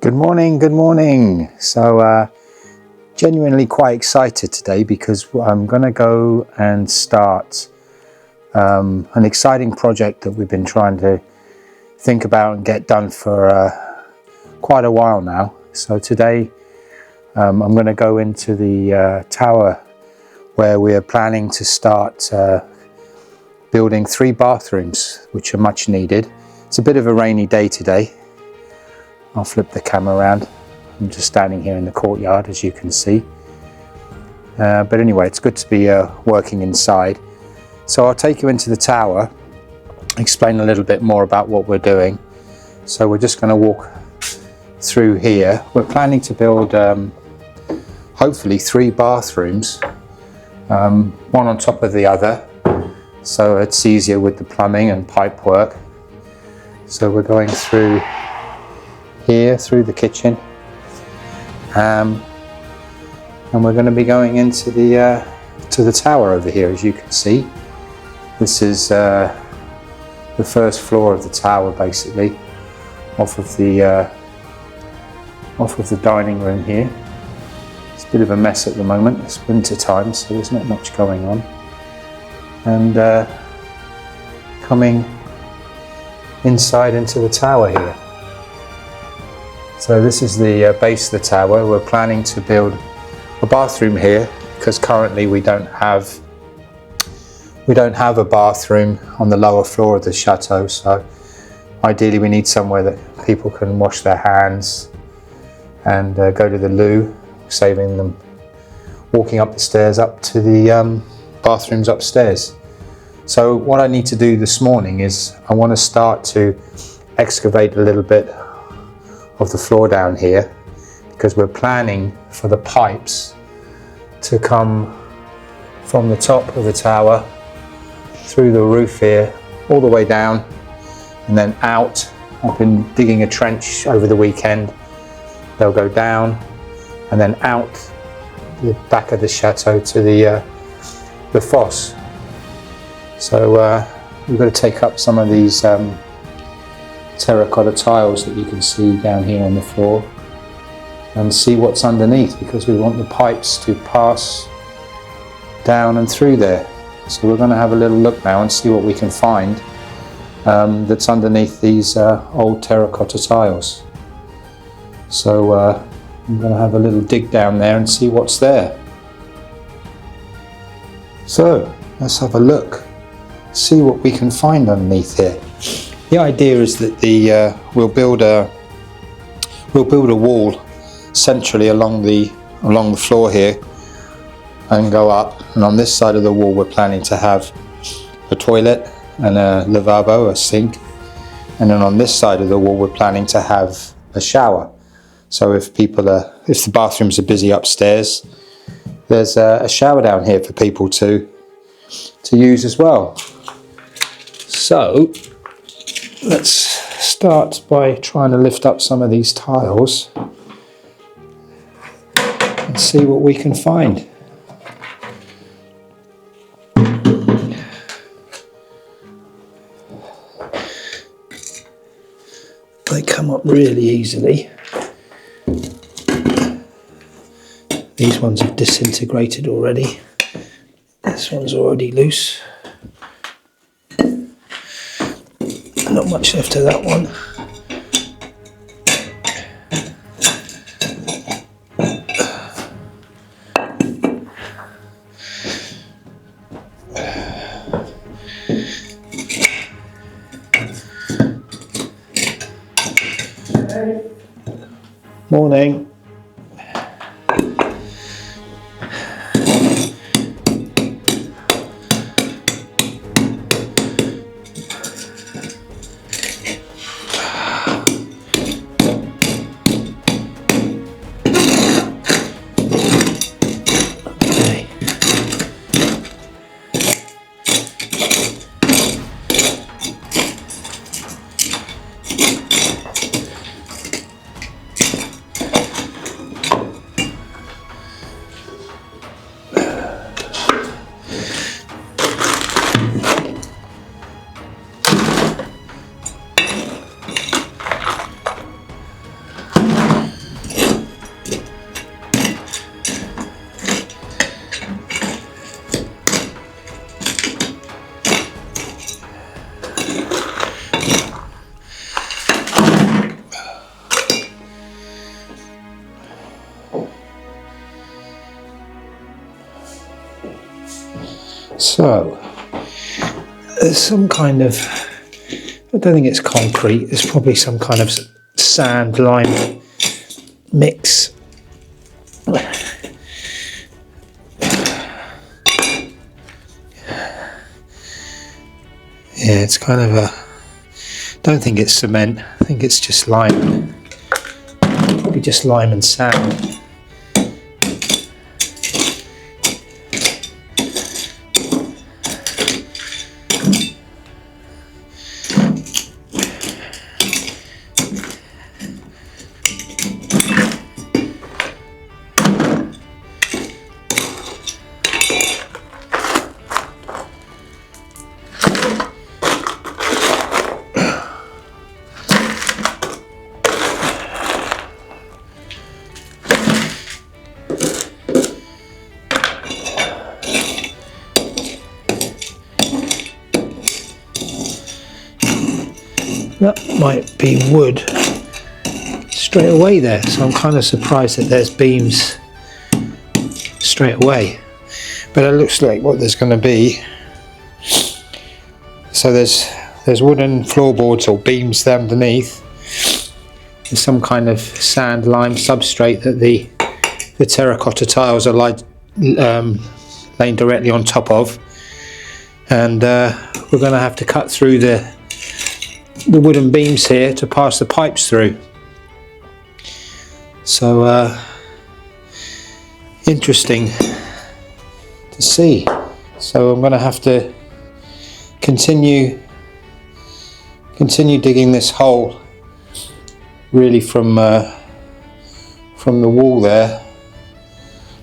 Good morning, good morning. So genuinely quite excited today because I'm going to go and start an exciting project that we've been trying to think about and get done for quite a while now. So today I'm going to go into the tower where we are planning to start building 3 bathrooms, which are much needed. It's a bit of a rainy day today. I'll flip the camera around. I'm just standing here in the courtyard, as you can see. But anyway, it's good to be working inside. So I'll take you into the tower, explain a little bit more about what we're doing. So we're just going to walk through here. We're planning to build hopefully 3 bathrooms, one on top of the other, so it's easier with the plumbing and pipe work. So we're going through here, through the kitchen, and we're going to be going into the tower over here. As you can see, this is the first floor of the tower, basically off of the dining room here. It's a bit of a mess at the moment. It's winter time, so there's not much going on. And coming inside into the tower here. So this is the base of the tower. We're planning to build a bathroom here because currently we don't have a bathroom on the lower floor of the chateau. So ideally we need somewhere that people can wash their hands and go to the loo, saving them walking up the stairs up to the bathrooms upstairs. So what I need to do this morning is I want to start to excavate a little bit of the floor down here, because we're planning for the pipes to come from the top of the tower through the roof here all the way down and then out. I've been digging a trench over the weekend. They'll go down and then out the back of the chateau to the fosse. So we've got to take up some of these terracotta tiles that you can see down here on the floor and see what's underneath, because we want the pipes to pass down and through there. So we're going to have a little look now and see what we can find that's underneath these old terracotta tiles. So I'm going to have a little dig down there and see what's there. So let's have a look, see what we can find underneath here. The idea is that we'll build a wall centrally along the floor here and go up. And on this side of the wall, we're planning to have a toilet and a lavabo, a sink. And then on this side of the wall, we're planning to have a shower. So if the bathrooms are busy upstairs, there's a shower down here for people to use as well. So let's start by trying to lift up some of these tiles and see what we can find. They come up really easily. These ones have disintegrated already. This one's already loose. Not much left of that one. Morning. So there's some kind of, I don't think it's concrete, it's probably some kind of sand lime mix. Yeah, it's kind of a, don't think it's cement, I think it's just lime, probably just lime and sand. That might be wood straight away there, so I'm kind of surprised that there's beams straight away, but it looks like what there's going to be. So there's wooden floorboards or beams there underneath. There's some kind of sand lime substrate that the terracotta tiles are laying directly on top of, and we're going to have to cut through the wooden beams here to pass the pipes through. So interesting to see. So I'm going to have to continue digging this hole really from the wall there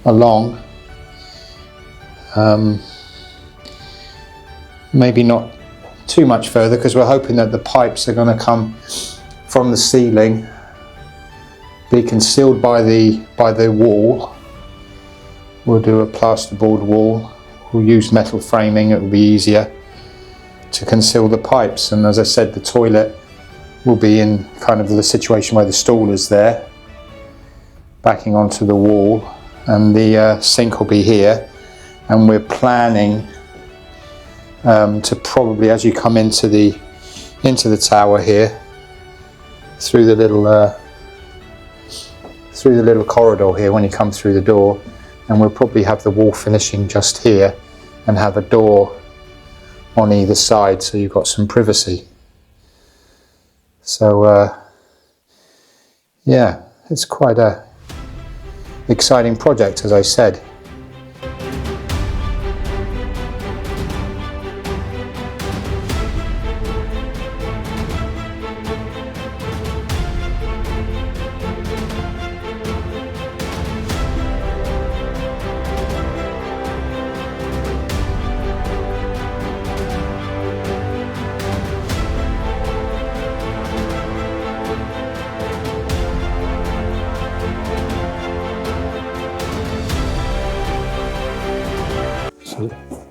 along. Maybe not too much further, because we're hoping that the pipes are going to come from the ceiling, be concealed by the wall. We'll do a plasterboard wall, we'll use metal framing, it will be easier to conceal the pipes. And as I said, the toilet will be in kind of the situation where the stool is there, backing onto the wall, and the sink will be here. And we're planning to probably, as you come into the tower here, through the little corridor here when you come through the door, and we'll probably have the wall finishing just here and have a door on either side, so you've got some privacy. So yeah, it's quite a exciting project, as I said.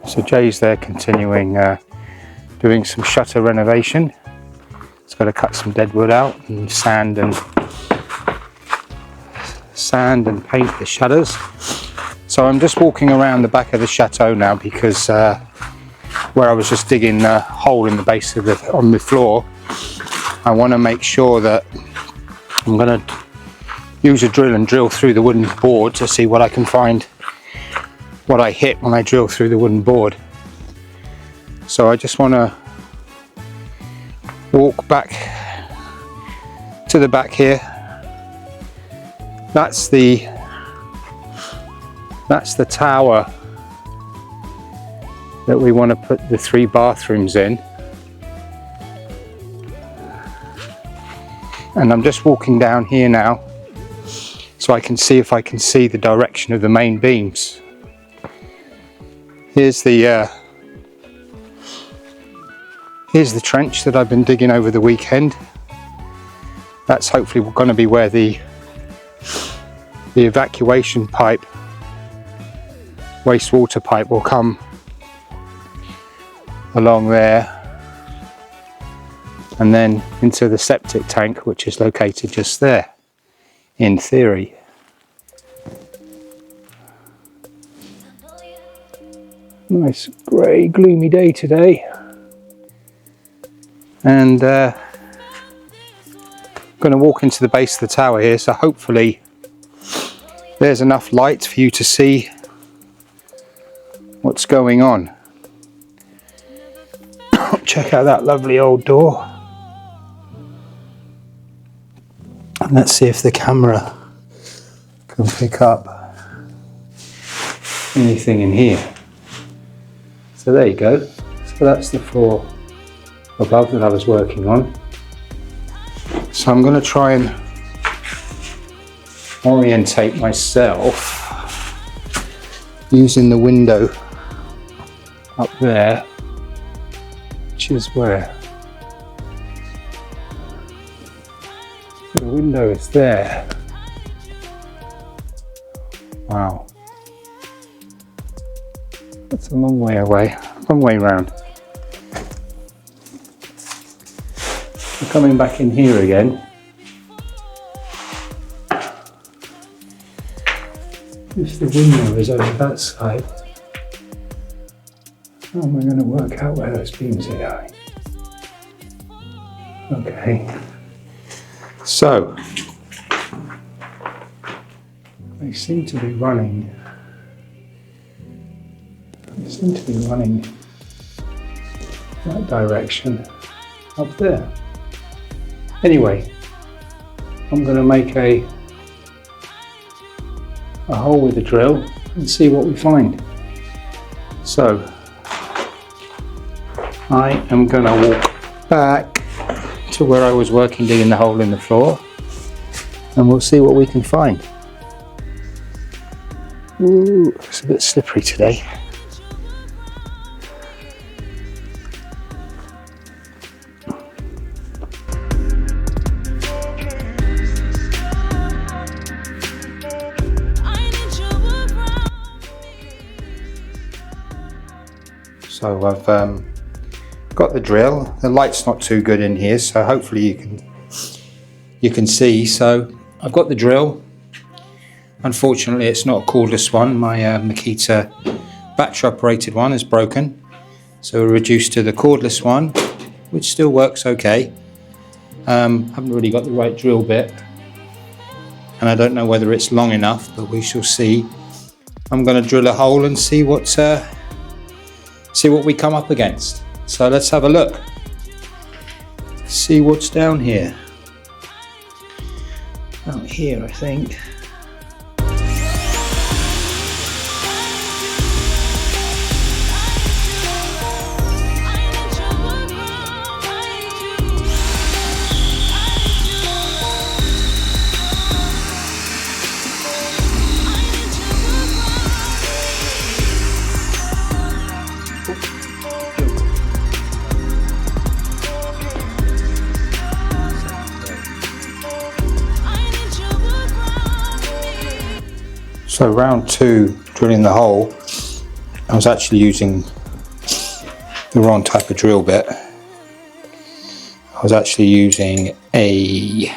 So Jay's there continuing doing some shutter renovation. He's got to cut some dead wood out and sand and paint the shutters. So I'm just walking around the back of the chateau now, because where I was just digging a hole in the base of on the floor, I want to make sure that I'm going to use a drill and drill through the wooden board to see what I can find, what I hit when I drill through the wooden board. So I just want to walk back to the back here. That's the tower that we want to put the 3 bathrooms in. And I'm just walking down here now so I can see if I can see the direction of the main beams. Here's the trench that I've been digging over the weekend. That's hopefully going to be where the evacuation pipe, wastewater pipe, will come along there and then into the septic tank, which is located just there, in theory. Nice grey, gloomy day today. And I'm going to walk into the base of the tower here, so hopefully there's enough light for you to see what's going on. Check out that lovely old door. And let's see if the camera can pick up anything in here. So there you go. So that's the floor above that I was working on. So I'm going to try and orientate myself using the window up there, which is where the window is there. Wow, that's a long way away, long way round. So coming back in here again. If the window is over that side, how am I going to work out where those beams are going? Okay, so they seem to be running. They seem to be running that direction up there. Anyway, I'm going to make a hole with a drill and see what we find. So I am going to walk back to where I was working, digging the hole in the floor, and we'll see what we can find. Ooh, it's a bit slippery today. So I've got the drill. The light's not too good in here, so hopefully you can see. So I've got the drill. Unfortunately, it's not a cordless one. My Makita battery operated one is broken, so we're reduced to the cordless one, which still works okay. Haven't really got the right drill bit, and I don't know whether it's long enough, but we shall see. I'm going to drill a hole and see what we come up against. So let's have a look. See what's down here. Out here, I think. So round 2, drilling the hole, I was actually using the wrong type of drill bit. I was actually using a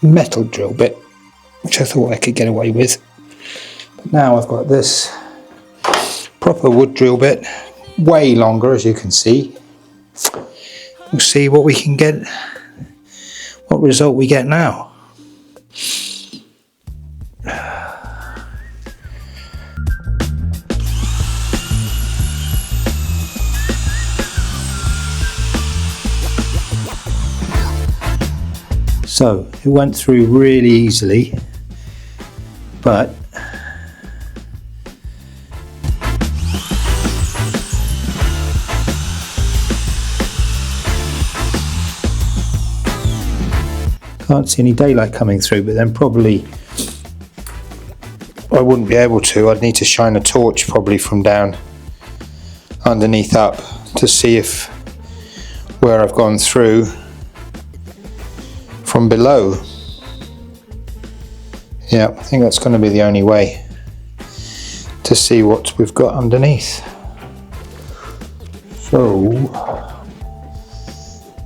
metal drill bit, which I thought I could get away with. But now I've got this proper wood drill bit, way longer, as you can see. We'll see what we can get, what result we get now. So it went through really easily, but can't see any daylight coming through, but then probably I wouldn't be able to. I'd need to shine a torch probably from down underneath up to see if where I've gone through from below. Yeah, I think that's going to be the only way to see what we've got underneath. So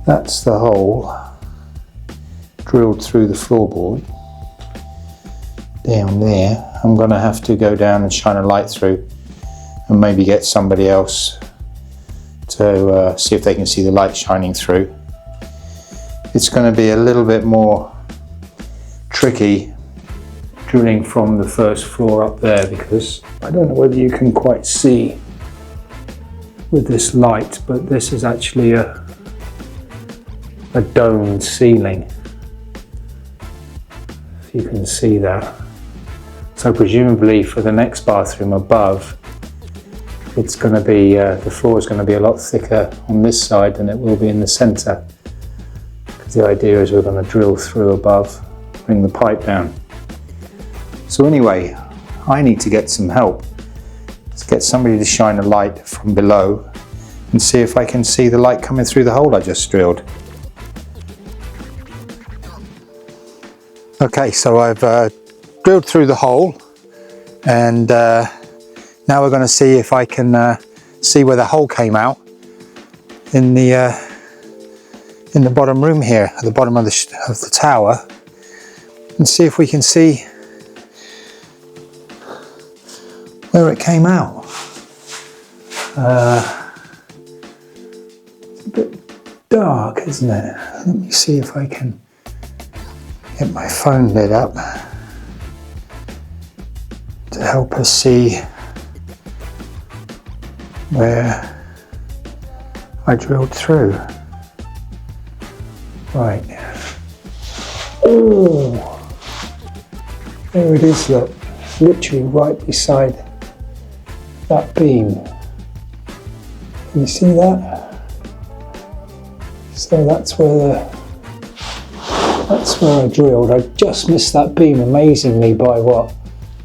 that's the hole drilled through the floorboard down there. I'm going to have to go down and shine a light through and maybe get somebody else to see if they can see the light shining through. It's going to be a little bit more tricky drilling from the first floor up there, because I don't know whether you can quite see with this light, but this is actually a domed ceiling, if you can see that. So presumably for the next bathroom above, it's going to be, the floor is going to be a lot thicker on this side than it will be in the centre, because the idea is we're going to drill through above, bring the pipe down. So anyway, I need to get some help. Let's get somebody to shine a light from below and see if I can see the light coming through the hole I just drilled. Okay, so I've drilled through the hole, and now we're going to see if I can see where the hole came out in the bottom room here, at the bottom of the tower, and see if we can see where it came out. It's a bit dark, isn't it? Let me see if I can get my phone lit up to help us see where I drilled through. Right. Oh, there it is, look, literally right beside that beam. Can you see that? So that's where I drilled. I just missed that beam amazingly by what?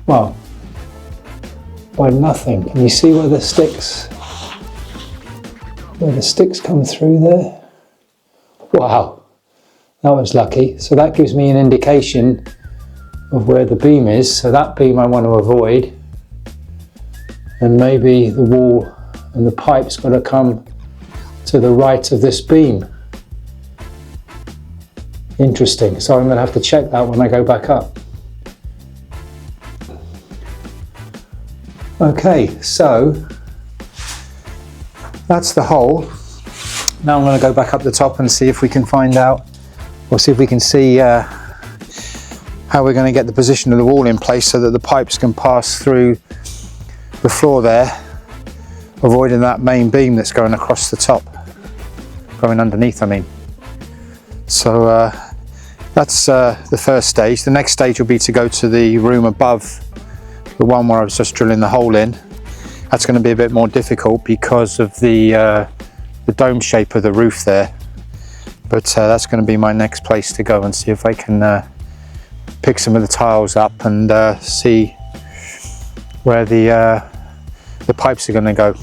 Well, by nothing. Can you see where the sticks come through there? Wow, that was lucky. So that gives me an indication of where the beam is. So that beam I want to avoid. And maybe the wall and the pipe's got to come to the right of this beam. Interesting. So I'm going to have to check that when I go back up. Okay, so that's the hole. Now I'm going to go back up the top and see if we can find out, or see if we can see how we're going to get the position of the wall in place so that the pipes can pass through the floor there, avoiding that main beam that's going across the top, going underneath I mean. So that's the first stage. The next stage will be to go to the room above the one where I was just drilling the hole in. That's going to be a bit more difficult because of the dome shape of the roof there, but that's going to be my next place to go and see if I can pick some of the tiles up and see where the pipes are going to go.